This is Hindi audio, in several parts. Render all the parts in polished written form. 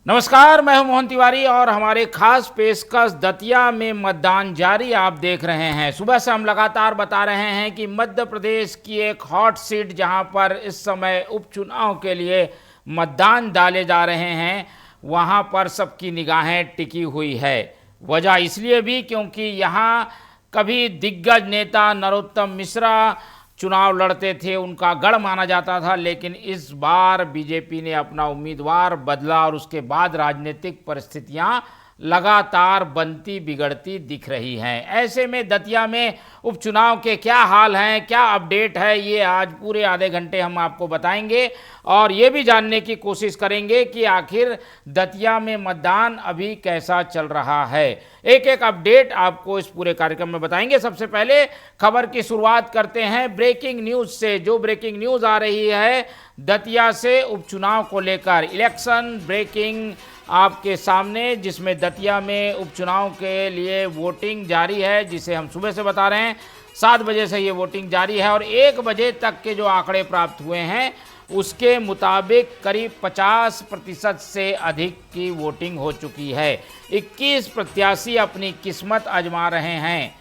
नमस्कार, मैं हूं मोहन तिवारी और हमारे खास पेशकश दतिया में मतदान जारी आप देख रहे हैं। सुबह से हम लगातार बता रहे हैं कि मध्य प्रदेश की एक हॉट सीट जहां पर इस समय उपचुनाव के लिए मतदान डाले जा रहे हैं, वहां पर सबकी निगाहें टिकी हुई है। वजह इसलिए भी क्योंकि यहां कभी दिग्गज नेता नरोत्तम मिश्रा चुनाव लड़ते थे, उनका गढ़ माना जाता था, लेकिन इस बार बीजेपी ने अपना उम्मीदवार बदला और उसके बाद राजनीतिक परिस्थितियां लगातार बनती बिगड़ती दिख रही हैं। ऐसे में दतिया में उपचुनाव के क्या हाल हैं, क्या अपडेट है, ये आज पूरे आधे घंटे हम आपको बताएंगे और ये भी जानने की कोशिश करेंगे कि आखिर दतिया में मतदान अभी कैसा चल रहा है। एक एक अपडेट आपको इस पूरे कार्यक्रम में बताएंगे। सबसे पहले खबर की शुरुआत करते हैं ब्रेकिंग न्यूज से। जो ब्रेकिंग न्यूज आ रही है दतिया से उपचुनाव को लेकर, इलेक्शन ब्रेकिंग आपके सामने, जिसमें दतिया में उपचुनाव के लिए वोटिंग जारी है, जिसे हम सुबह से बता रहे हैं। 7 बजे से ये वोटिंग जारी है और 1 बजे तक के जो आंकड़े प्राप्त हुए हैं उसके मुताबिक करीब 50% से अधिक की वोटिंग हो चुकी है। 21 प्रत्याशी अपनी किस्मत आजमा रहे हैं।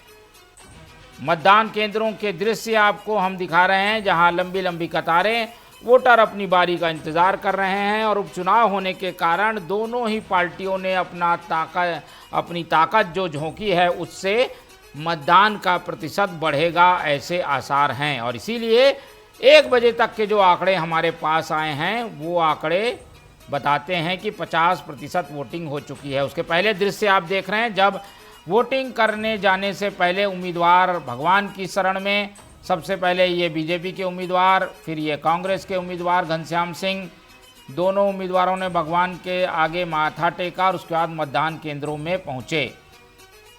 मतदान केंद्रों के दृश्य आपको हम दिखा रहे हैं, जहां लंबी लंबी कतारें, वोटर अपनी बारी का इंतज़ार कर रहे हैं और उपचुनाव होने के कारण दोनों ही पार्टियों ने अपनी ताकत जो झोंकी है, उससे मतदान का प्रतिशत बढ़ेगा ऐसे आसार हैं। और इसीलिए 1 बजे तक के जो आंकड़े हमारे पास आए हैं वो आंकड़े बताते हैं कि 50% वोटिंग हो चुकी है। उसके पहले दृश्य आप देख रहे हैं, जब वोटिंग करने जाने से पहले उम्मीदवार भगवान की शरण में, सबसे पहले ये बीजेपी के उम्मीदवार, फिर ये कांग्रेस के उम्मीदवार घनश्याम सिंह, दोनों उम्मीदवारों ने भगवान के आगे माथा टेका और उसके बाद मतदान केंद्रों में पहुँचे।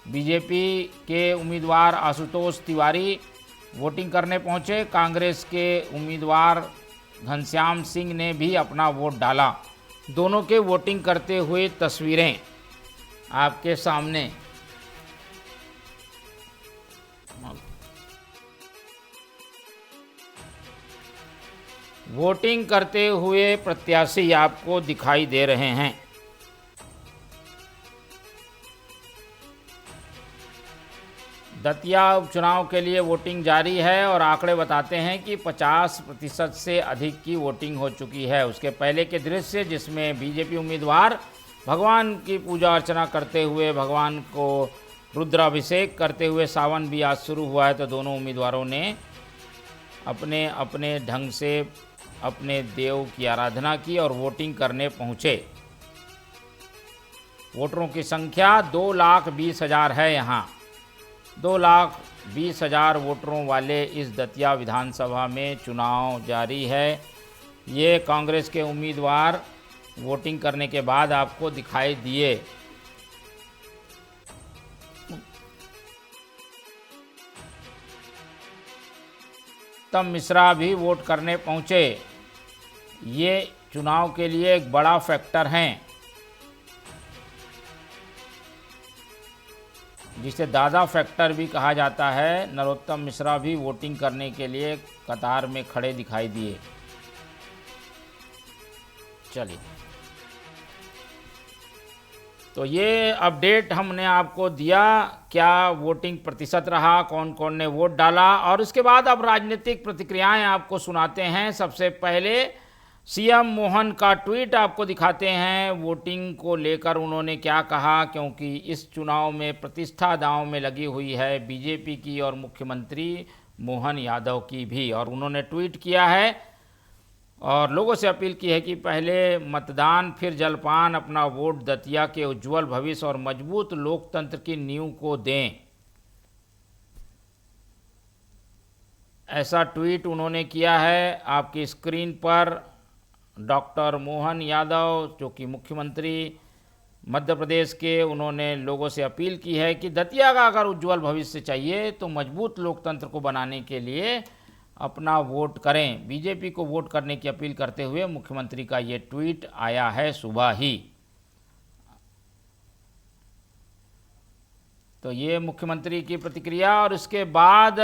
बीजेपी के उम्मीदवार आशुतोष तिवारी वोटिंग करने पहुँचे, कांग्रेस के उम्मीदवार घनश्याम सिंह ने भी अपना वोट डाला। दोनों के वोटिंग करते हुए तस्वीरें आपके सामने। वोटिंग करते हुए प्रत्याशी आपको दिखाई दे रहे हैं। दतिया उपचुनाव के लिए वोटिंग जारी है और आंकड़े बताते हैं कि 50% से अधिक की वोटिंग हो चुकी है। उसके पहले के दृश्य, जिसमें बीजेपी उम्मीदवार भगवान की पूजा अर्चना करते हुए, भगवान को रुद्राभिषेक करते हुए, सावन भी आज शुरू हुआ है तो दोनों उम्मीदवारों ने अपने अपने ढंग से अपने देव की आराधना की और वोटिंग करने पहुँचे। वोटरों की संख्या 2,20,000 है। यहाँ 2,20,000 वोटरों वाले इस दतिया विधानसभा में चुनाव जारी है। ये कांग्रेस के उम्मीदवार वोटिंग करने के बाद आपको दिखाई दिए। तब मिश्रा भी वोट करने पहुँचे। ये चुनाव के लिए एक बड़ा फैक्टर हैं, जिसे दादा फैक्टर भी कहा जाता है। नरोत्तम मिश्रा भी वोटिंग करने के लिए कतार में खड़े दिखाई दिए। चलिए, तो ये अपडेट हमने आपको दिया, क्या वोटिंग प्रतिशत रहा, कौन कौन ने वोट डाला, और उसके बाद अब राजनीतिक प्रतिक्रियाएं आपको सुनाते हैं। सबसे पहले सीएम मोहन का ट्वीट आपको दिखाते हैं। वोटिंग को लेकर उन्होंने क्या कहा, क्योंकि इस चुनाव में प्रतिष्ठा दांव में लगी हुई है, बीजेपी की और मुख्यमंत्री मोहन यादव की भी। और उन्होंने ट्वीट किया है और लोगों से अपील की है कि पहले मतदान फिर जलपान, अपना वोट दतिया के उज्जवल भविष्य और मजबूत लोकतंत्र की नींव को दें। ऐसा ट्वीट उन्होंने किया है। आपकी स्क्रीन पर डॉक्टर मोहन यादव, जो कि मुख्यमंत्री मध्य प्रदेश के, उन्होंने लोगों से अपील की है कि दतिया का अगर उज्जवल भविष्य चाहिए तो मजबूत लोकतंत्र को बनाने के लिए अपना वोट करें। बीजेपी को वोट करने की अपील करते हुए मुख्यमंत्री का ये ट्वीट आया है सुबह ही। तो ये मुख्यमंत्री की प्रतिक्रिया। और इसके बाद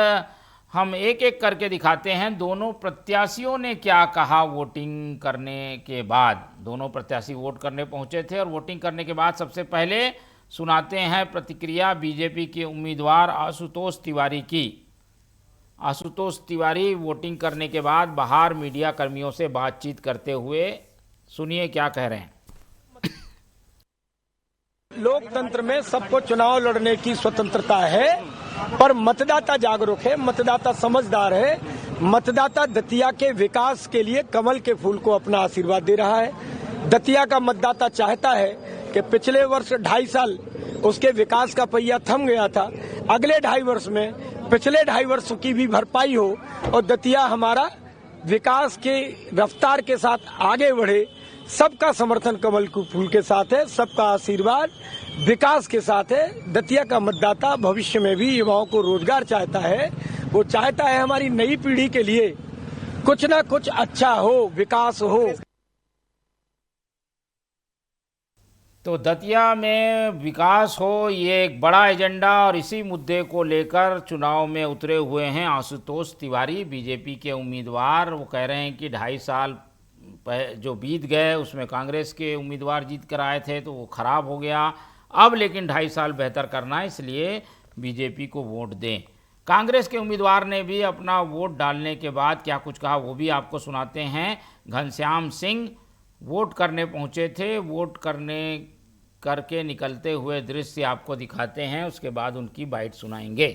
हम एक एक करके दिखाते हैं दोनों प्रत्याशियों ने क्या कहा वोटिंग करने के बाद। दोनों प्रत्याशी वोट करने पहुंचे थे और वोटिंग करने के बाद सबसे पहले सुनाते हैं प्रतिक्रिया बीजेपी के उम्मीदवार आशुतोष तिवारी की। आशुतोष तिवारी वोटिंग करने के बाद बाहर मीडिया कर्मियों से बातचीत करते हुए सुनिए क्या कह रहे हैं। लोकतंत्र में सबको चुनाव लड़ने की स्वतंत्रता है, पर मतदाता जागरूक है, मतदाता समझदार है। मतदाता दतिया के विकास के लिए कमल के फूल को अपना आशीर्वाद दे रहा है। दतिया का मतदाता चाहता है कि पिछले वर्ष 2.5 साल उसके विकास का पहिया थम गया था, अगले 2.5 वर्ष में पिछले 2.5 वर्ष की भी भरपाई हो और दतिया हमारा विकास के रफ्तार के साथ आगे बढ़े। सबका समर्थन कमल के फूल के साथ है, सबका आशीर्वाद विकास के साथ है। दतिया का मतदाता भविष्य में भी युवाओं को रोजगार चाहता है, वो चाहता है हमारी नई पीढ़ी के लिए कुछ ना कुछ अच्छा हो, विकास हो। तो दतिया में विकास हो, ये एक बड़ा एजेंडा और इसी मुद्दे को लेकर चुनाव में उतरे हुए हैं आशुतोष तिवारी, बीजेपी के उम्मीदवार। वो कह रहे हैं कि 2.5 साल जो बीत गए उसमें कांग्रेस के उम्मीदवार जीत कर आए थे तो वो खराब हो गया, अब लेकिन 2.5 साल बेहतर करना है, इसलिए बीजेपी को वोट दें। कांग्रेस के उम्मीदवार ने भी अपना वोट डालने के बाद क्या कुछ कहा वो भी आपको सुनाते हैं। घनश्याम सिंह वोट करने पहुंचे थे, वोट करके निकलते हुए दृश्य आपको दिखाते हैं, उसके बाद उनकी बाइट सुनाएंगे।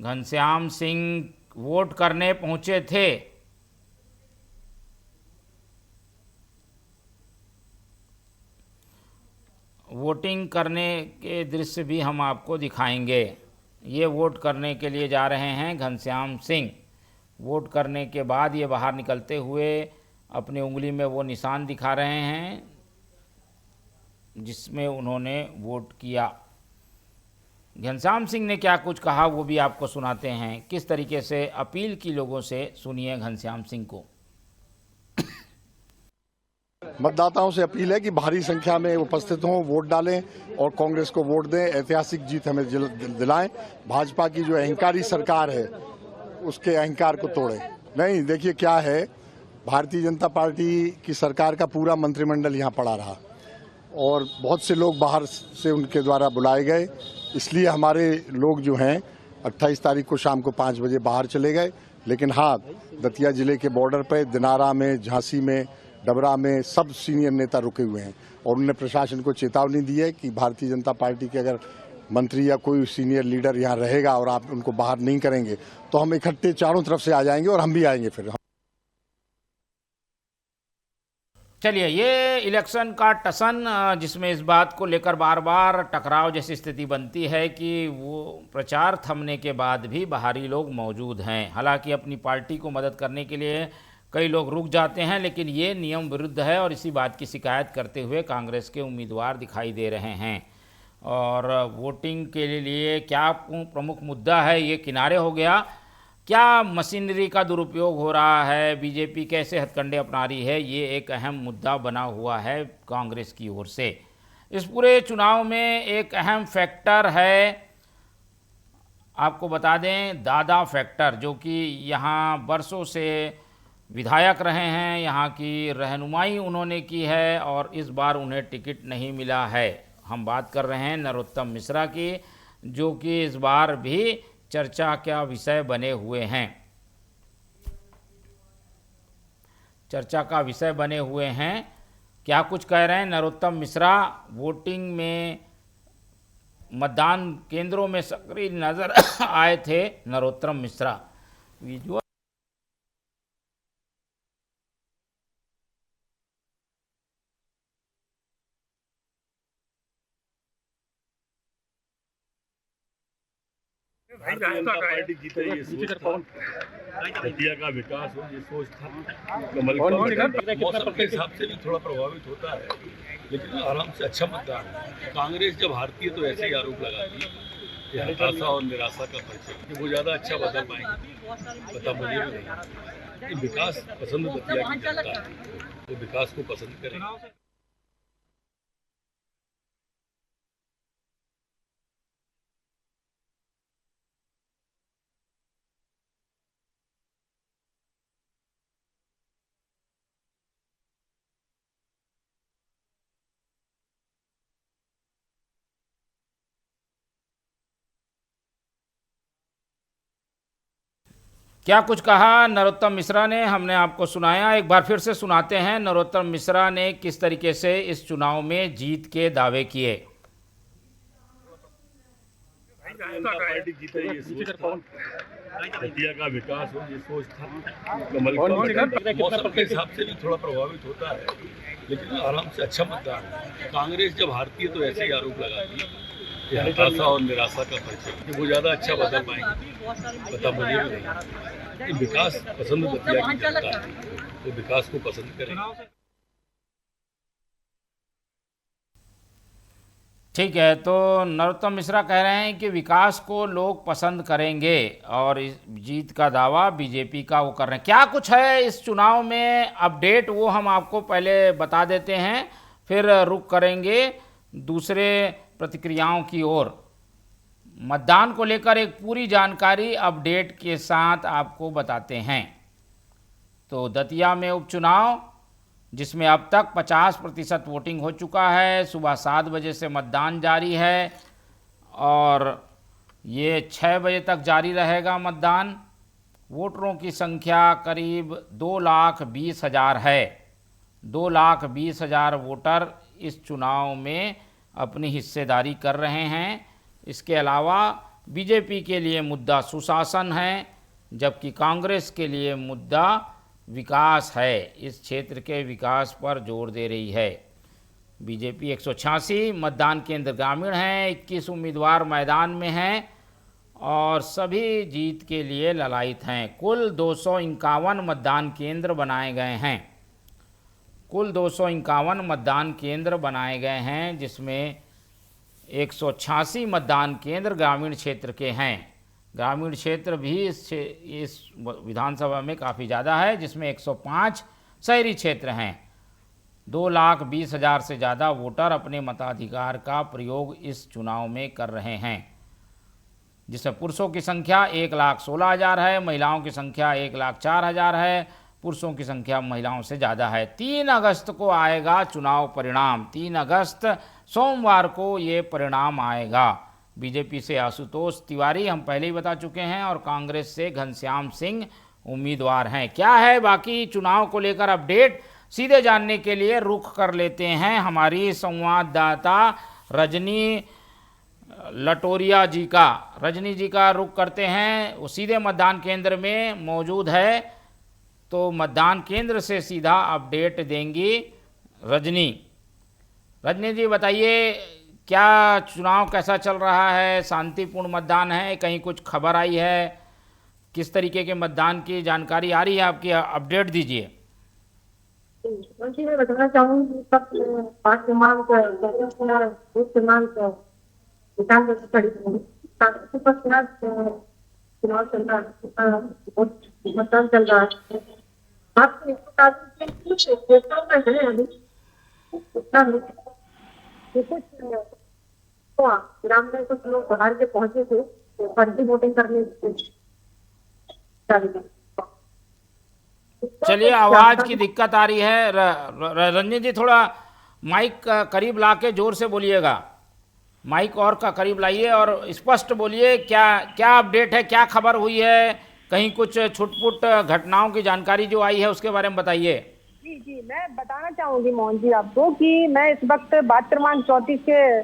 घनश्याम सिंह वोट करने पहुंचे थे, वोटिंग करने के दृश्य भी हम आपको दिखाएंगे। ये वोट करने के लिए जा रहे हैं घनश्याम सिंह। वोट करने के बाद ये बाहर निकलते हुए अपनी उंगली में वो निशान दिखा रहे हैं जिसमें उन्होंने वोट किया। घनश्याम सिंह ने क्या कुछ कहा वो भी आपको सुनाते हैं, किस तरीके से अपील की लोगों से, सुनिए घनश्याम सिंह को। मतदाताओं से अपील है कि भारी संख्या में उपस्थित हों, वोट डालें और कांग्रेस को वोट दें, ऐतिहासिक जीत हमें दिलाएं। भाजपा की जो अहंकारी सरकार है उसके अहंकार को तोड़ें। नहीं, देखिए क्या है, भारतीय जनता पार्टी की सरकार का पूरा मंत्रिमंडल यहाँ पड़ा रहा और बहुत से लोग बाहर से उनके द्वारा बुलाए गए, इसलिए हमारे लोग जो हैं 28 तारीख को शाम को 5 बजे बाहर चले गए। लेकिन हाँ, दतिया जिले के बॉर्डर पर दिनारा में, झांसी में, डबरा में सब सीनियर नेता रुके हुए हैं और उन्होंने प्रशासन को चेतावनी दी है कि भारतीय जनता पार्टी के अगर मंत्री या कोई सीनियर लीडर यहाँ रहेगा और आप उनको बाहर नहीं करेंगे तो हम इकट्ठे चारों तरफ से आ जाएंगे और हम भी आएंगे फिर। चलिए, ये इलेक्शन का टसन जिसमें इस बात को लेकर बार बार टकराव जैसी स्थिति बनती है कि वो प्रचार थमने के बाद भी बाहरी लोग मौजूद हैं। हालांकि अपनी पार्टी को मदद करने के लिए कई लोग रुक जाते हैं, लेकिन ये नियम विरुद्ध है और इसी बात की शिकायत करते हुए कांग्रेस के उम्मीदवार दिखाई दे रहे हैं। और वोटिंग के लिए क्या प्रमुख मुद्दा है, ये किनारे हो गया। क्या मशीनरी का दुरुपयोग हो रहा है, बीजेपी कैसे हथकंडे अपना रही है, ये एक अहम मुद्दा बना हुआ है कांग्रेस की ओर से। इस पूरे चुनाव में एक अहम फैक्टर है, आपको बता दें, दादा फैक्टर, जो कि यहाँ बरसों से विधायक रहे हैं, यहाँ की रहनुमाई उन्होंने की है और इस बार उन्हें टिकट नहीं मिला है। हम बात कर रहे हैं नरोत्तम मिश्रा की, जो कि इस बार भी चर्चा का विषय बने हुए हैं, चर्चा का विषय बने हुए हैं। क्या कुछ कह रहे हैं नरोत्तम मिश्रा। वोटिंग में मतदान केंद्रों में सक्रिय नजर आए थे नरोत्तम मिश्रा। विजुअल भारतीय जनता पार्टी जीते, ये सोच था, दतिया का विकास हो, ये सोच था। कमल का मौसम के हिसाब से भी थोड़ा प्रभावित होता है, लेकिन आराम से अच्छा मतदान। कांग्रेस जब हारती है तो ऐसे ही आरोप लगाती है, हताशा और निराशा का परिचय, वो ज़्यादा अच्छा बता पाएंगे, पता मुझे भी नहीं। विकास पसंद दतिया की जनता है, वो विकास को पसंद करेंगे। क्या कुछ कहा नरोत्तम मिश्रा ने, हमने आपको सुनाया, एक बार फिर से सुनाते हैं नरोत्तम मिश्रा ने किस तरीके से इस चुनाव में जीत के दावे किए। पार्टी जीते ये सोच था, दतिया का विकास हो ये सोच था, कमल का मौसम के हिसाब से भी थोड़ा प्रभावित होता है, लेकिन आराम से अच्छा मतदान है। कांग्रेस जब हारती है तो ऐसे ही आरोप लगाती है कि हताशा और निराशा का परिचय, कि वो ज़्यादा अच्छा बता पाएंगे, पता मुझे भी नहीं। विकास पसंद दतिया की जनता है, तो विकास को पसंद करें। ठीक है, तो नरोत्तम मिश्रा कह रहे हैं कि विकास को लोग पसंद करेंगे और इस जीत का दावा बीजेपी का वो कर रहे हैं। क्या कुछ है इस चुनाव में अपडेट, वो हम आपको पहले बता देते हैं, फिर रुख करेंगे दूसरे प्रतिक्रियाओं की ओर। मतदान को लेकर एक पूरी जानकारी अपडेट के साथ आपको बताते हैं। तो दतिया में उपचुनाव जिसमें अब तक 50% वोटिंग हो चुका है, सुबह 7 बजे से मतदान जारी है और ये 6 बजे तक जारी रहेगा मतदान। वोटरों की संख्या करीब 2,20,000 है। 2,20,000 वोटर इस चुनाव में अपनी हिस्सेदारी कर रहे हैं। इसके अलावा बीजेपी के लिए मुद्दा सुशासन है, जबकि कांग्रेस के लिए मुद्दा विकास है। इस क्षेत्र के विकास पर जोर दे रही है। बीजेपी 186 मतदान केंद्र ग्रामीण हैं, 21 उम्मीदवार मैदान में हैं और सभी जीत के लिए ललायित हैं। कुल 251 मतदान केंद्र बनाए गए हैं। कुल 251 मतदान केंद्र बनाए गए हैं, जिसमें 186 मतदान केंद्र ग्रामीण क्षेत्र के हैं। ग्रामीण क्षेत्र भी इस विधानसभा में काफ़ी ज़्यादा है, जिसमें 105 शहरी क्षेत्र हैं। 2,20,000 से ज़्यादा वोटर अपने मताधिकार का प्रयोग इस चुनाव में कर रहे हैं, जिसमें पुरुषों की संख्या 1,16,000 है, महिलाओं की संख्या 1,04,000 है। पुरुषों की संख्या महिलाओं से ज़्यादा है। 3 अगस्त को आएगा चुनाव परिणाम। 3 अगस्त सोमवार को ये परिणाम आएगा। बीजेपी से आशुतोष तिवारी हम पहले ही बता चुके हैं और कांग्रेस से घनश्याम सिंह उम्मीदवार हैं। क्या है बाकी चुनाव को लेकर अपडेट, सीधे जानने के लिए रुख कर लेते हैं हमारी संवाददाता रजनी लटोरिया जी का। रजनी जी का रुख करते हैं, वो सीधे मतदान केंद्र में मौजूद है, तो मतदान केंद्र से सीधा अपडेट देंगी रजनी। रजनी जी बताइए, क्या चुनाव कैसा चल रहा है? शांतिपूर्ण मतदान है, कहीं कुछ खबर आई है? किस तरीके के मतदान की जानकारी आ रही है आपकी? अपडेट दीजिए। जी, मैं बताना चाहूँगी सब 5 क्रमांक चुनाव चल रहा है, मतदान चल रहा है। आपको कुछ क्षेत्रों में है अभी ग्राम में कुछ लोग बाहर के पहुंचे थे, फर्जी वोटिंग करने चलिए, आवाज की दिक्कत आ रही है। रंजन जी थोड़ा माइक करीब ला के जोर से बोलिएगा। माइक और का करीब लाइए और स्पष्ट बोलिए। क्या क्या अपडेट है, क्या खबर हुई है? कहीं कुछ छुटपुट घटनाओं की जानकारी जो आई है उसके बारे में बताइए। जी, मैं बताना चाहूंगी मोहन जी आपको कि मैं इस वक्त बात क्रमांक 34 के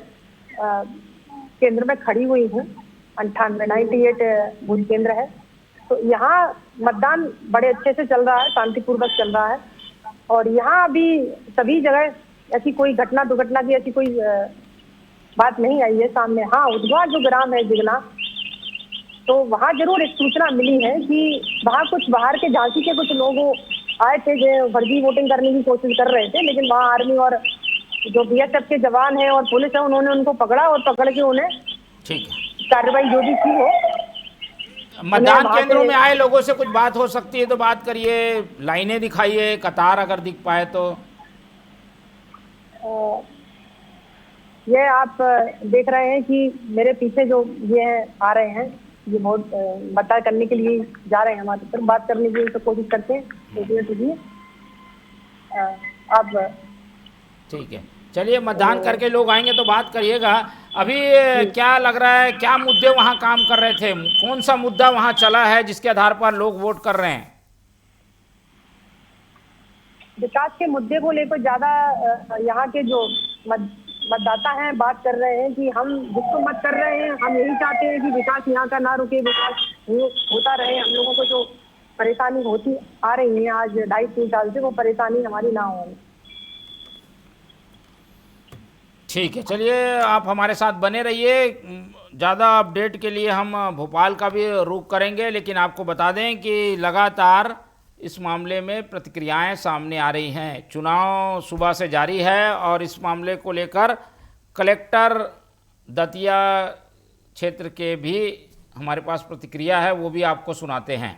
केंद्र में खड़ी हुई हूँ। 98 बूथ केंद्र है, तो यहाँ मतदान बड़े अच्छे से चल रहा है, शांतिपूर्वक चल रहा है। और यहाँ अभी सभी जगह ऐसी कोई घटना दुर्घटना की ऐसी कोई बात नहीं आई है सामने। हाँ, उद्वा जो ग्राम है जिगना, तो वहाँ जरूर एक सूचना मिली है कि वहाँ कुछ बाहर के झांसी के कुछ लोग आए थे जो फर्जी वोटिंग करने की कोशिश कर रहे थे, लेकिन वहाँ आर्मी और जो बीएसएफ के जवान हैं और पुलिस है, उन्होंने उनको पकड़ा और पकड़ के उन्हें ठीक है कार्रवाई जो भी की हो। मतदान केंद्रों में आए लोगों से कुछ बात हो सकती है तो बात करिए, लाइनें दिखाइए, कतार अगर दिख पाए तो। ये आप देख रहे हैं कि मेरे पीछे जो ये आ रहे हैं, ये बहुत मतदान करने के लिए जा रहे हैं, हमारे तरफ बात करने की तो कोशिश करते हैं। आप ठीक है, चलिए, मतदान करके लोग आएंगे तो बात करिएगा। अभी क्या लग रहा है, क्या मुद्दे वहां काम कर रहे थे, कौन सा मुद्दा वहां चला है जिसके आधार पर लोग वोट कर रहे हैं? विकास के मुद्दे को लेकर ज्यादा यहाँ के जो मतदाता हैं बात कर रहे हैं कि हम जिसको मत कर रहे हैं, हम यही चाहते हैं कि विकास यहाँ का ना रुके, विकास होता रहे। हम लोगों को जो परेशानी होती आ रही है आज 2.5-3 साल से, वो परेशानी हमारी ना हो। ठीक है, चलिए आप हमारे साथ बने रहिए। ज़्यादा अपडेट के लिए हम भोपाल का भी रुख करेंगे, लेकिन आपको बता दें कि लगातार इस मामले में प्रतिक्रियाएं सामने आ रही हैं। चुनाव सुबह से जारी है और इस मामले को लेकर कलेक्टर दतिया क्षेत्र के भी हमारे पास प्रतिक्रिया है, वो भी आपको सुनाते हैं।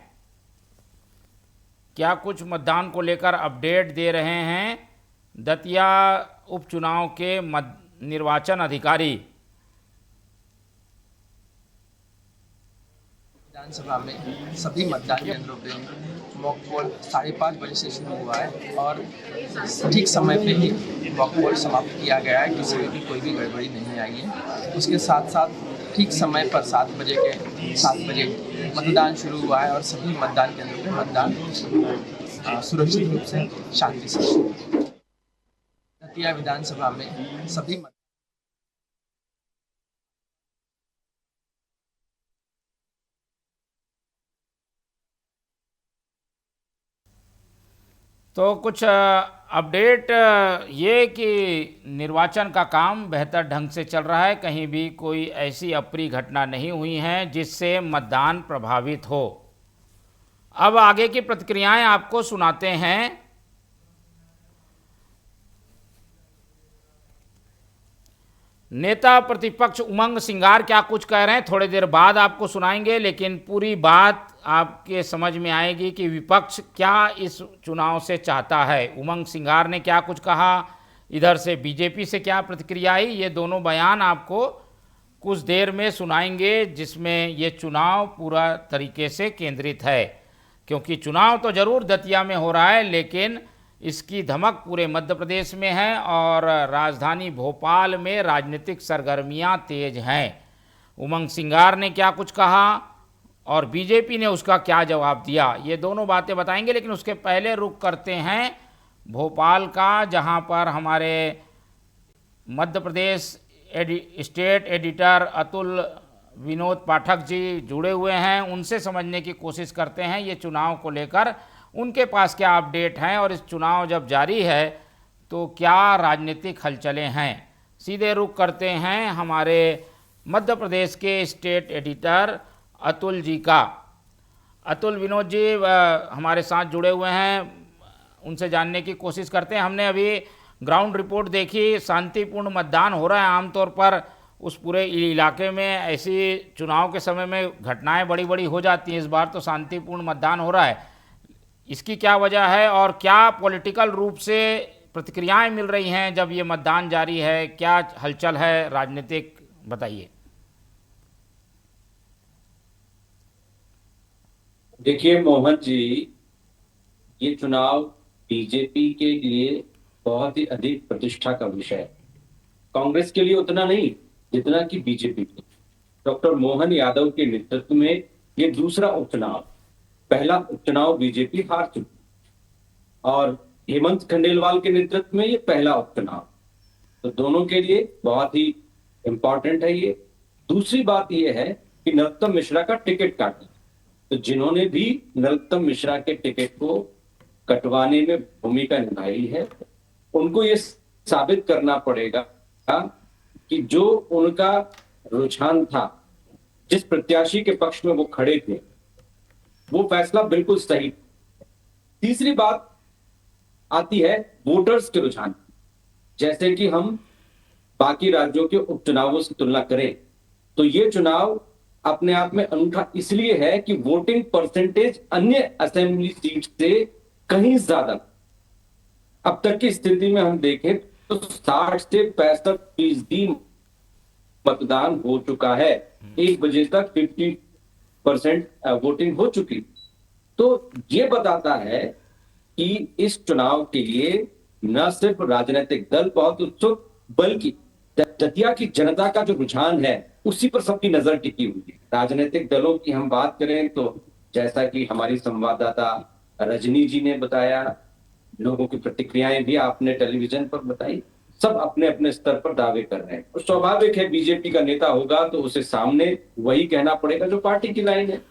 क्या कुछ मतदान को लेकर अपडेट दे रहे हैं दतिया उपचुनाव के निर्वाचन अधिकारी। विधानसभा में सभी मतदान केंद्रों पे मॉक पोल 5:30 बजे से शुरू हुआ है और ठीक समय पे ही मॉक पोल समाप्त किया गया है। किसी में भी कोई भी गड़बड़ी नहीं आई है। उसके साथ साथ ठीक समय पर 7 बजे मतदान शुरू हुआ है और सभी मतदान केंद्रों पे मतदान सुरक्षित रूप से शांति से शुरू हुआ। दतिया विधानसभा में सभी तो कुछ अपडेट ये कि निर्वाचन का काम बेहतर ढंग से चल रहा है, कहीं भी कोई ऐसी अप्रिय घटना नहीं हुई है जिससे मतदान प्रभावित हो। अब आगे की प्रतिक्रियाएं आपको सुनाते हैं। नेता प्रतिपक्ष उमंग सिंगार क्या कुछ कह रहे हैं थोड़ी देर बाद आपको सुनाएंगे, लेकिन पूरी बात आपके समझ में आएगी कि विपक्ष क्या इस चुनाव से चाहता है। उमंग सिंगार ने क्या कुछ कहा, इधर से बीजेपी से क्या प्रतिक्रिया आई, ये दोनों बयान आपको कुछ देर में सुनाएंगे, जिसमें ये चुनाव पूरा तरीके से केंद्रित है। क्योंकि चुनाव तो जरूर दतिया में हो रहा है, लेकिन इसकी धमक पूरे मध्य प्रदेश में है और राजधानी भोपाल में राजनीतिक सरगर्मियां तेज हैं। उमंग सिंगार ने क्या कुछ कहा और बीजेपी ने उसका क्या जवाब दिया, ये दोनों बातें बताएंगे। लेकिन उसके पहले रुख करते हैं भोपाल का, जहां पर हमारे मध्य प्रदेश स्टेट एडिटर अतुल विनोद पाठक जी जुड़े हुए हैं। उनसे समझने की कोशिश करते हैं ये चुनाव को लेकर उनके पास क्या अपडेट हैं और इस चुनाव जब जारी है तो क्या राजनीतिक हलचलें हैं। सीधे रुख करते हैं हमारे मध्य प्रदेश के स्टेट एडिटर अतुल जी का। अतुल विनोद जी हमारे साथ जुड़े हुए हैं, उनसे जानने की कोशिश करते हैं। हमने अभी ग्राउंड रिपोर्ट देखी, शांतिपूर्ण मतदान हो रहा है। आमतौर पर उस पूरे इलाके में ऐसी चुनाव के समय में घटनाएं बड़ी बड़ी हो जाती हैं, इस बार तो शांतिपूर्ण मतदान हो रहा है। इसकी क्या वजह है और क्या पॉलिटिकल रूप से प्रतिक्रियाएं मिल रही हैं जब ये मतदान जारी है, क्या हलचल है राजनीतिक, बताइए। देखिए मोहन जी, ये चुनाव बीजेपी के लिए बहुत ही अधिक प्रतिष्ठा का विषय है। कांग्रेस के लिए उतना नहीं जितना कि बीजेपी के। डॉक्टर मोहन यादव के नेतृत्व में ये दूसरा उपचुनाव, पहला उपचुनाव बीजेपी हार चुकी और हेमंत खंडेलवाल के नेतृत्व में ये पहला उपचुनाव, तो दोनों के लिए बहुत ही इंपॉर्टेंट है ये। दूसरी बात ये है कि नरोत्तम मिश्रा का टिकट काटा, तो जिन्होंने भी नरोत्तम मिश्रा के टिकट को कटवाने में भूमिका निभाई है, उनको ये साबित करना पड़ेगा कि जो उनका रुझान था, जिस प्रत्याशी के पक्ष में वो खड़े थे, वो फैसला बिल्कुल सही। तीसरी बात आती है वोटर्स के रुझान। जैसे कि हम बाकी राज्यों के उपचुनावों से तुलना करें तो ये चुनाव अपने आप में अनूठा इसलिए है कि वोटिंग परसेंटेज अन्य असेंबली सीट से कहीं ज्यादा। अब तक की स्थिति में हम देखें तो 60 से 65% मतदान हो चुका है। 1 बजे तक 50% वोटिंग हो चुकी। तो ये बताता है कि इस चुनाव के लिए न सिर्फ राजनीतिक दल बहुत उत्सुक, बल्कि दतिया की जनता का जो रुझान है उसी पर सबकी नजर टिकी हुई है। राजनीतिक दलों की हम बात करें तो जैसा कि हमारी संवाददाता रजनी जी ने बताया, लोगों की प्रतिक्रियाएं भी आपने टेलीविजन पर बताई, सब अपने अपने स्तर पर दावे कर रहे हैं। और स्वाभाविक है, बीजेपी का नेता होगा तो उसे सामने वही कहना पड़ेगा जो पार्टी की लाइन है।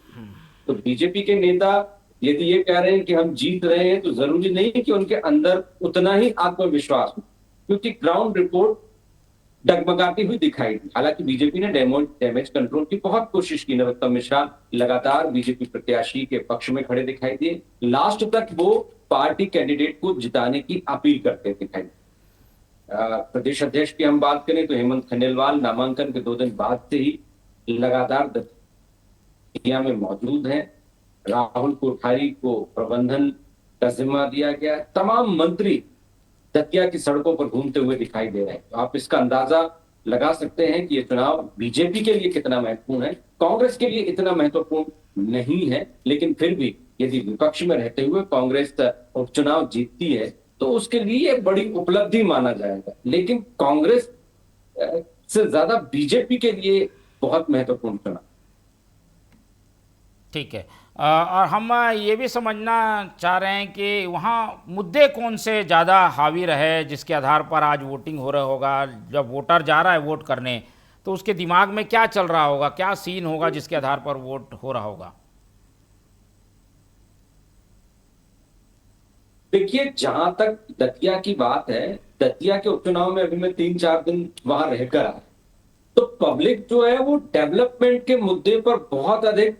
तो बीजेपी के नेता यदि ये कह रहे हैं कि हम जीत रहे हैं, तो जरूरी नहीं है कि उनके अंदर उतना ही आत्मविश्वास हो, क्योंकि ग्राउंड रिपोर्ट डगमगाती हुई दिखाई दी। हालांकि बीजेपी ने डैमेज कंट्रोल की बहुत कोशिश की। नरोत्तम मिश्रा लगातार बीजेपी प्रत्याशी के पक्ष में खड़े दिखाई दिए। लास्ट तक वो पार्टी कैंडिडेट को जिताने की अपील करते दिखाई। प्रदेश अध्यक्ष की हम बात करें तो हेमंत खंडेलवाल नामांकन के 2 दिन बाद से ही लगातार दतिया में मौजूद हैं। राहुल कोठारी को प्रबंधन का जिम्मा दिया गया है। तमाम मंत्री दतिया की सड़कों पर घूमते हुए दिखाई दे रहे हैं। तो आप इसका अंदाजा लगा सकते हैं कि ये चुनाव बीजेपी के लिए कितना महत्वपूर्ण है। कांग्रेस के लिए इतना महत्वपूर्ण नहीं है, लेकिन फिर भी यदि विपक्ष में रहते हुए कांग्रेस उपचुनाव जीतती है तो उसके लिए एक बड़ी उपलब्धि माना जाएगा। लेकिन कांग्रेस से ज्यादा बीजेपी के लिए बहुत महत्वपूर्ण चुनाव। ठीक है। और हम ये भी समझना चाह रहे हैं कि वहाँ मुद्दे कौन से ज़्यादा हावी रहे जिसके आधार पर आज वोटिंग हो रहा होगा। जब वोटर जा रहा है वोट करने तो उसके दिमाग में क्या चल रहा होगा, क्या सीन होगा जिसके आधार पर वोट हो रहा होगा। देखिए, जहां तक दतिया की बात है, दतिया के उपचुनाव में अभी मैं 3-4 दिन वहां रहकर आया, तो पब्लिक जो है वो डेवलपमेंट के मुद्दे पर बहुत अधिक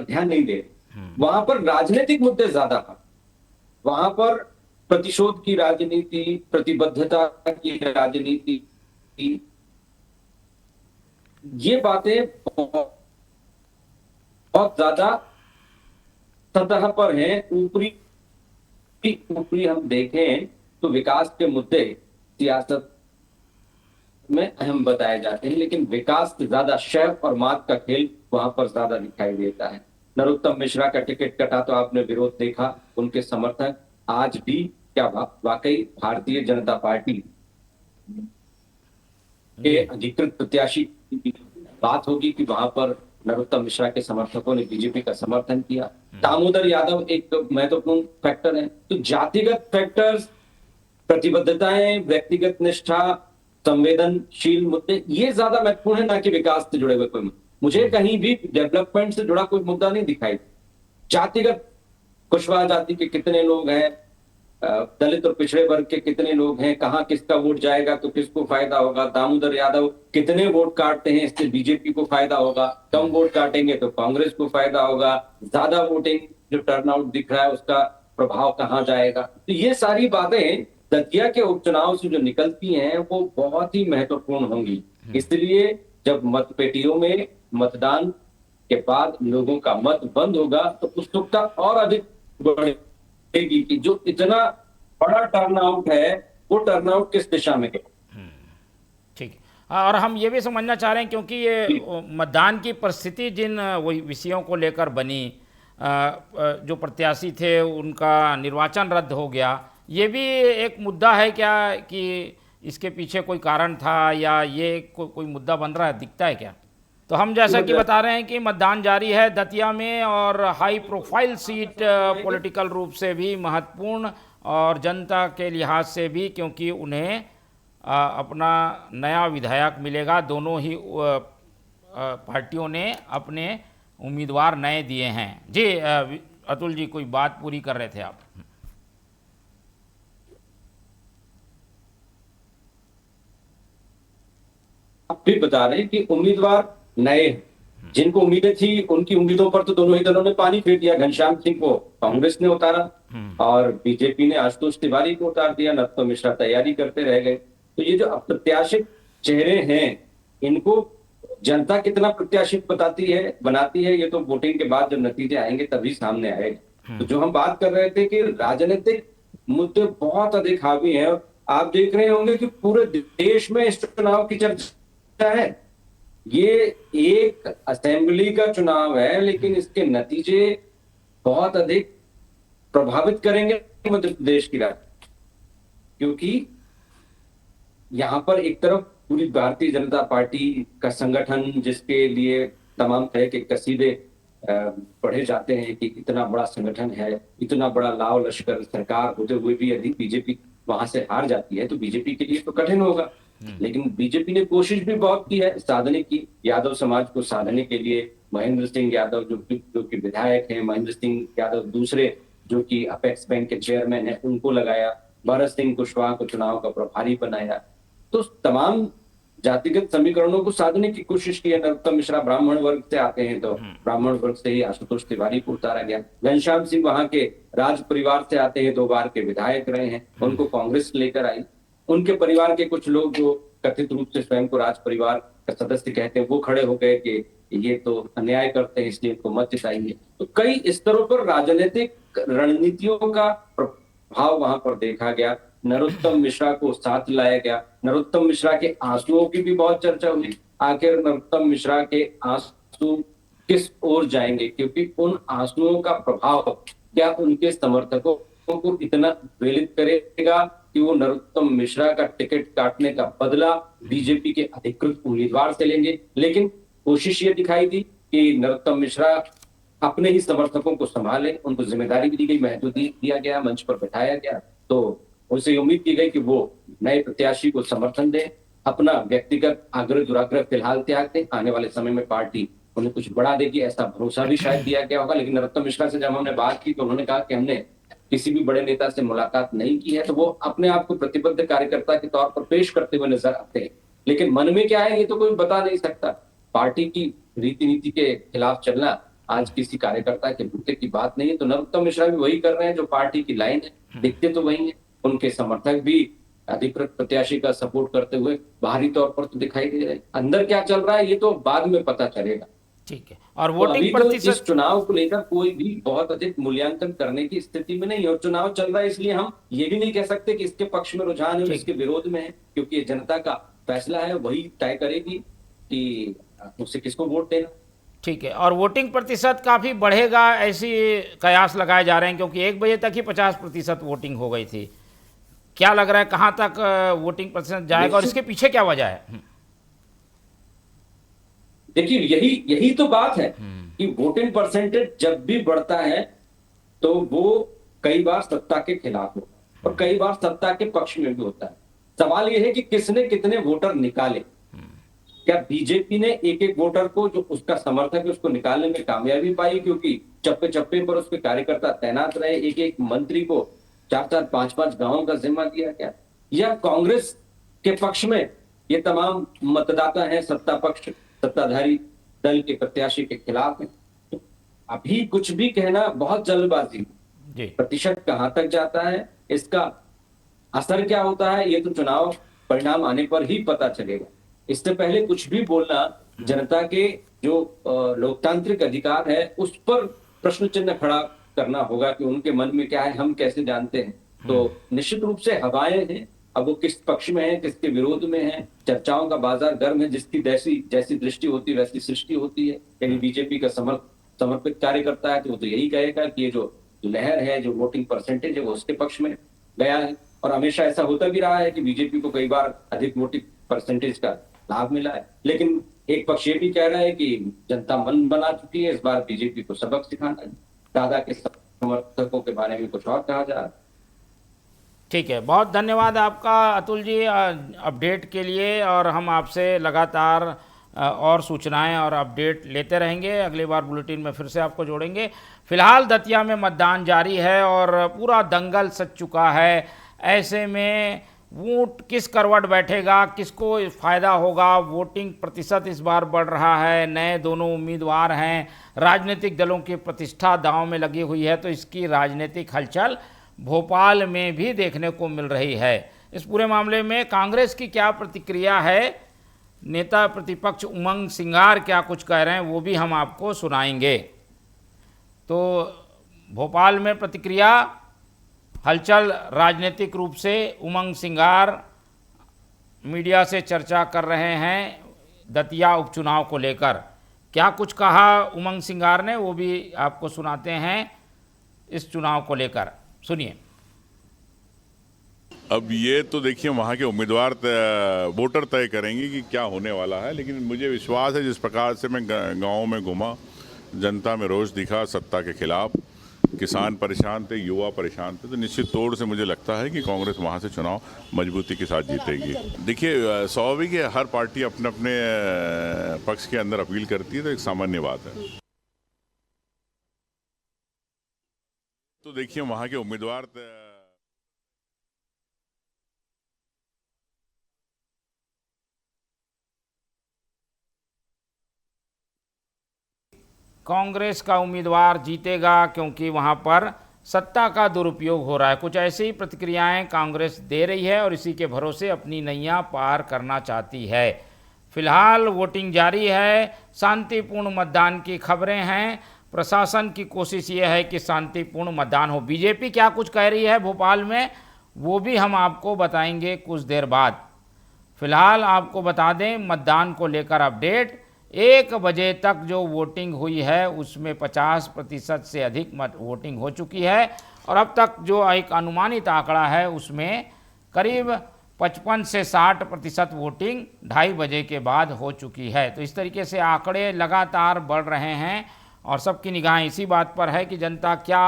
ध्यान नहीं दे रही। वहां पर राजनीतिक मुद्दे ज्यादा हैं। वहां पर प्रतिशोध की राजनीति, प्रतिबद्धता की राजनीति, ये बातें बहुत ज्यादा सतह पर हैं। ऊपरी हम देखें तो विकास के मुद्दे सियासत में अहम बताए जाते हैं, लेकिन विकास से ज्यादा शय और मात का खेल वहां पर ज्यादा दिखाई देता है। नरोत्तम मिश्रा का टिकट कटा तो आपने विरोध देखा। उनके समर्थक आज भी क्या वाकई भारतीय जनता पार्टी के अधिकृत प्रत्याशी की बात होगी कि वहां पर नरोत्तम मिश्रा के समर्थकों ने बीजेपी का समर्थन किया। दामोदर यादव एक महत्वपूर्ण फैक्टर है। तो जातिगत फैक्टर्स, प्रतिबद्धताएं, व्यक्तिगत निष्ठा, संवेदनशील मुद्दे, ये ज्यादा महत्वपूर्ण है, ना कि विकास से जुड़े हुए कोई मुद्दे। मुझे कहीं भी डेवलपमेंट से जुड़ा कोई मुद्दा नहीं दिखाई। जातिगत, कुशवाहा जाति के कितने लोग हैं, दलित और पिछड़े वर्ग के कितने लोग हैं, कहां किसका वोट जाएगा तो किसको फायदा होगा, दामोदर यादव कितने वोट काटते हैं इससे बीजेपी को फायदा होगा, कम वोट काटेंगे तो कांग्रेस को फायदा होगा, ज्यादा वोटिंग जो टर्नआउट दिख रहा है उसका प्रभाव कहां जाएगा। तो ये सारी बातें दतिया के उपचुनाव से जो निकलती हैं वो बहुत ही महत्वपूर्ण होंगी। इसलिए जब मतपेटियों में मतदान के बाद लोगों का मत बंद होगा तो उत्सुकता और अधिक बढ़ेगी कि जो इतना बड़ा टर्नआउट है वो टर्नआउट किस दिशा में है। ठीक है। और हम ये भी समझना चाह रहे हैं क्योंकि ये मतदान की परिस्थिति जिन वही विषयों को लेकर बनी, जो प्रत्याशी थे उनका निर्वाचन रद्द हो गया, ये भी एक मुद्दा है क्या कि इसके पीछे कोई कारण था या ये कोई मुद्दा बन रहा है, दिखता है क्या? तो हम जैसा कि बता रहे हैं कि मतदान जारी है दतिया में और हाई प्रोफाइल सीट पॉलिटिकल रूप से भी महत्वपूर्ण और जनता के लिहाज से भी, क्योंकि उन्हें अपना नया विधायक मिलेगा। दोनों ही पार्टियों ने अपने उम्मीदवार नए दिए हैं। जी अतुल जी, कोई बात पूरी कर रहे थे आप? आप भी बता रहे हैं कि उम्मीदवार नए, जिनको उम्मीदें थी उनकी उम्मीदों पर तो दोनों ही दलों ने पानी फेर दिया। घनश्याम सिंह को कांग्रेस ने उतारा और बीजेपी ने आशुतोष तिवारी को उतार दिया। नरोत्तम मिश्रा तैयारी करते रह गए। तो ये जो अप्रत्याशित चेहरे हैं, इनको जनता कितना प्रत्याशित बनाती है ये तो वोटिंग के बाद जब नतीजे आएंगे तभी सामने आएगा। तो जो हम बात कर रहे थे कि राजनीतिक मुद्दे बहुत अधिक हावी हैं, आप देख रहे होंगे कि पूरे देश में इस चुनाव की चर्चा है। ये एक असेंबली का चुनाव है, लेकिन इसके नतीजे बहुत अधिक प्रभावित करेंगे मध्य प्रदेश की राजनीति, क्योंकि यहाँ पर एक तरफ पूरी भारतीय जनता पार्टी का संगठन, जिसके लिए तमाम तरह के कसीदे पढ़े जाते हैं कि इतना बड़ा संगठन है, इतना बड़ा लाव लश्कर, सरकार होते हुए भी यदि बीजेपी वहां से हार जाती है तो बीजेपी के लिए तो कठिन होगा। लेकिन बीजेपी ने कोशिश भी बहुत की है साधने की, यादव समाज को साधने के लिए। महेंद्र सिंह यादव जो कि विधायक हैं, महेंद्र सिंह यादव दूसरे जो कि अपेक्स बैंक के चेयरमैन है, उनको लगाया। भरत सिंह कुशवाहा को चुनाव का प्रभारी बनाया। तो तमाम जातिगत समीकरणों को साधने की कोशिश की है। नरोत्तम मिश्रा ब्राह्मण वर्ग से आते हैं, तो ब्राह्मण वर्ग से ही आशुतोष तिवारी को उतारा गया। घनश्याम सिंह वहां के राज परिवार से आते हैं, 2 बार के विधायक रहे हैं, उनको कांग्रेस लेकर आई। उनके परिवार के कुछ लोग जो कथित रूप से स्वयं को राज परिवार का सदस्य कहते हैं, वो खड़े हो गए कि ये तो अन्याय करते हैं, इसलिए इनको मत जिताइए। तो कई स्तरों पर राजनीतिक रणनीतियों का प्रभाव वहां पर देखा गया। नरोत्तम मिश्रा को साथ लाया गया। नरोत्तम मिश्रा के आंसुओं की भी बहुत चर्चा हुई। आखिर नरोत्तम मिश्रा के आंसू किस ओर जाएंगे, क्योंकि उन आंसुओं का प्रभाव क्या उनके समर्थकों को इतना प्रेरित करेगा कि वो नरोत्तम मिश्रा का टिकट काटने का बदला बीजेपी के अधिकृत उम्मीदवार से लेंगे। लेकिन कोशिश ये दिखाई दी कि नरोत्तम मिश्रा अपने ही समर्थकों को संभाले, उनको जिम्मेदारी भी दी गई, महत्व दिया गया, मंच पर बैठाया गया। तो उनसे उम्मीद की गई कि वो नए प्रत्याशी को समर्थन दें, अपना व्यक्तिगत आग्रह दुराग्रह फिलहाल त्याग दें, आने वाले समय में पार्टी उन्हें कुछ बढ़ा देगी, ऐसा भरोसा भी शायद दिया गया होगा। लेकिन नरोत्तम मिश्रा से जब हमने बात की तो उन्होंने कहा कि हमने किसी भी बड़े नेता से मुलाकात नहीं की है। तो वो अपने आप को प्रतिबद्ध कार्यकर्ता के तौर पर पेश करते हुए नजर आते हैं, लेकिन मन में क्या है ये तो कोई बता नहीं सकता। पार्टी की रीति नीति के खिलाफ चलना आज किसी कार्यकर्ता के बूते की बात नहीं है। तो नरोत्तम मिश्रा भी वही कर रहे हैं जो पार्टी की लाइन है, दिखते तो वही है। उनके समर्थक भी अधिकृत प्रत्याशी का सपोर्ट करते हुए बाहरी तौर पर तो दिखाई दे रहे हैं। अंदर क्या चल रहा है ये तो बाद में पता चलेगा। ठीक है। और तो वोटिंग अभी तो प्रतिशत इस चुनाव को लेकर कोई भी बहुत अधिक मूल्यांकन करने की स्थिति में नहीं है। और चुनाव चल रहा है इसलिए हम ये भी नहीं कह सकते कि इसके पक्ष में रुझान है, इसके विरोध में है, क्योंकि ये जनता का फैसला है, वही तय करेगी कि उसे किसको वोट देना। ठीक है। और वोटिंग प्रतिशत काफ़ी बढ़ेगा ऐसी कयास लगाए जा रहे हैं, क्योंकि 1 बजे तक ही 50% वोटिंग हो गई थी। क्या लग रहा है कहाँ तक वोटिंग प्रतिशत जाएगा और इसके पीछे क्या वजह है? देखिए यही तो बात है कि वोटिंग परसेंटेज जब भी बढ़ता है तो वो कई बार सत्ता के खिलाफ होता है और कई बार सत्ता के पक्ष में भी होता है। सवाल यह है कि किसने कितने वोटर निकाले। क्या बीजेपी ने एक एक वोटर को जो उसका समर्थक है उसको निकालने में कामयाबी पाई, क्योंकि चप्पे चप्पे पर उसके कार्यकर्ता तैनात रहे, एक एक मंत्री को 4-4, 5-5 गांवों का जिम्मा दिया गया, या कांग्रेस के पक्ष में ये तमाम मतदाता हैं सत्ता पक्ष सत्ताधारी दल के प्रत्याशी के खिलाफ है। तो अभी कुछ भी कहना बहुत जल्दबाजी। प्रतिशत कहां तक जाता है, इसका असर क्या होता है, ये तो चुनाव परिणाम आने पर ही पता चलेगा। इससे पहले कुछ भी बोलना जनता के जो लोकतांत्रिक अधिकार है उस पर प्रश्न चिन्ह खड़ा करना होगा कि उनके मन में क्या है, हम कैसे जानते हैं। तो निश्चित रूप से हवाएं हैं, अब वो किस पक्ष में है किसके विरोध में है, चर्चाओं का बाजार गर्म है। जिसकी जैसी दृष्टि होती है वैसी सृष्टि होती है। यानी बीजेपी का समर्पित कार्यकर्ता है तो वो तो यही कहेगा कि ये जो लहर है, जो वोटिंग परसेंटेज है वो उसके पक्ष में गया है। और हमेशा ऐसा होता भी रहा है कि बीजेपी को कई बार अधिक वोटिंग परसेंटेज का लाभ मिला है। लेकिन एक पक्ष ये भी कह रहा है कि जनता मन बना चुकी है, इस बार बीजेपी को सबक सिखाना है। दादा के समर्थकों के बारे में कुछ और कहा जा रहा है। ठीक है, बहुत धन्यवाद आपका अतुल जी अपडेट के लिए, और हम आपसे लगातार और सूचनाएं और अपडेट लेते रहेंगे। अगली बार बुलेटिन में फिर से आपको जोड़ेंगे। फिलहाल दतिया में मतदान जारी है और पूरा दंगल सज चुका है। ऐसे में वोट किस करवट बैठेगा, किसको फ़ायदा होगा, वोटिंग प्रतिशत इस बार बढ़ रहा है, नए दोनों उम्मीदवार हैं, राजनीतिक दलों की प्रतिष्ठा दांव में लगी हुई है, तो इसकी राजनीतिक हलचल भोपाल में भी देखने को मिल रही है। इस पूरे मामले में कांग्रेस की क्या प्रतिक्रिया है, नेता प्रतिपक्ष उमंग सिंगार क्या कुछ कह रहे हैं, वो भी हम आपको सुनाएंगे। तो भोपाल में प्रतिक्रिया, हलचल राजनीतिक रूप से, उमंग सिंगार मीडिया से चर्चा कर रहे हैं दतिया उपचुनाव को लेकर। क्या कुछ कहा उमंग सिंगार ने वो भी आपको सुनाते हैं इस चुनाव को लेकर, सुनिए। अब ये तो देखिए वहाँ के उम्मीदवार वोटर तय करेंगे कि क्या होने वाला है, लेकिन मुझे विश्वास है जिस प्रकार से मैं गाँव में घूमा, जनता में रोष दिखा सत्ता के खिलाफ, किसान परेशान थे, युवा परेशान थे, तो निश्चित तौर से मुझे लगता है कि कांग्रेस वहाँ से चुनाव मजबूती के साथ जीतेगी। देखिए स्वाभाविक है, हर पार्टी अपने अपने पक्ष के अंदर अपील करती है, तो एक सामान्य बात है। तो देखिए वहाँ के उम्मीदवार कांग्रेस का उम्मीदवार जीतेगा क्योंकि वहां पर सत्ता का दुरुपयोग हो रहा है। कुछ ऐसी ही प्रतिक्रियाएं कांग्रेस दे रही है और इसी के भरोसे अपनी नैया पार करना चाहती है। फिलहाल वोटिंग जारी है, शांतिपूर्ण मतदान की खबरें हैं। प्रशासन की कोशिश ये है कि शांतिपूर्ण मतदान हो। बीजेपी क्या कुछ कह रही है भोपाल में, वो भी हम आपको बताएंगे कुछ देर बाद। फिलहाल आपको बता दें मतदान को लेकर अपडेट, 1 बजे तक जो वोटिंग हुई है उसमें 50% से अधिक वोटिंग हो चुकी है और अब तक जो एक अनुमानित आंकड़ा है उसमें करीब 55 से 60% वोटिंग 2:30 बजे के बाद हो चुकी है। तो इस तरीके से आंकड़े लगातार बढ़ रहे हैं और सबकी निगाहें इसी बात पर है कि जनता क्या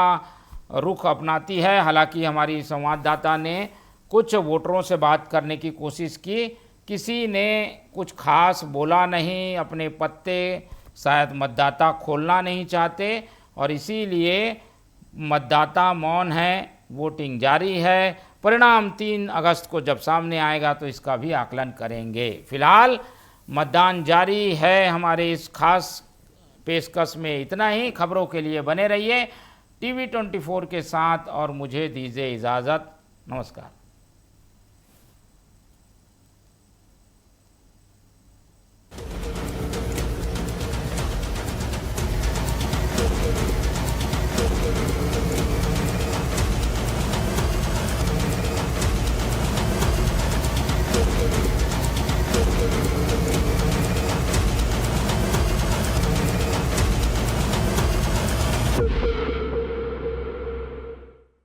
रुख अपनाती है। हालांकि हमारी संवाददाता ने कुछ वोटरों से बात करने की कोशिश की, किसी ने कुछ खास बोला नहीं, अपने पत्ते शायद मतदाता खोलना नहीं चाहते और इसीलिए मतदाता मौन है। वोटिंग जारी है, परिणाम 3 अगस्त को जब सामने आएगा तो इसका भी आकलन करेंगे। फिलहाल मतदान जारी है। हमारे इस खास पेशकश में इतना ही। खबरों के लिए बने रहिए TV 24 के साथ और मुझे दीजिए इजाज़त। नमस्कार।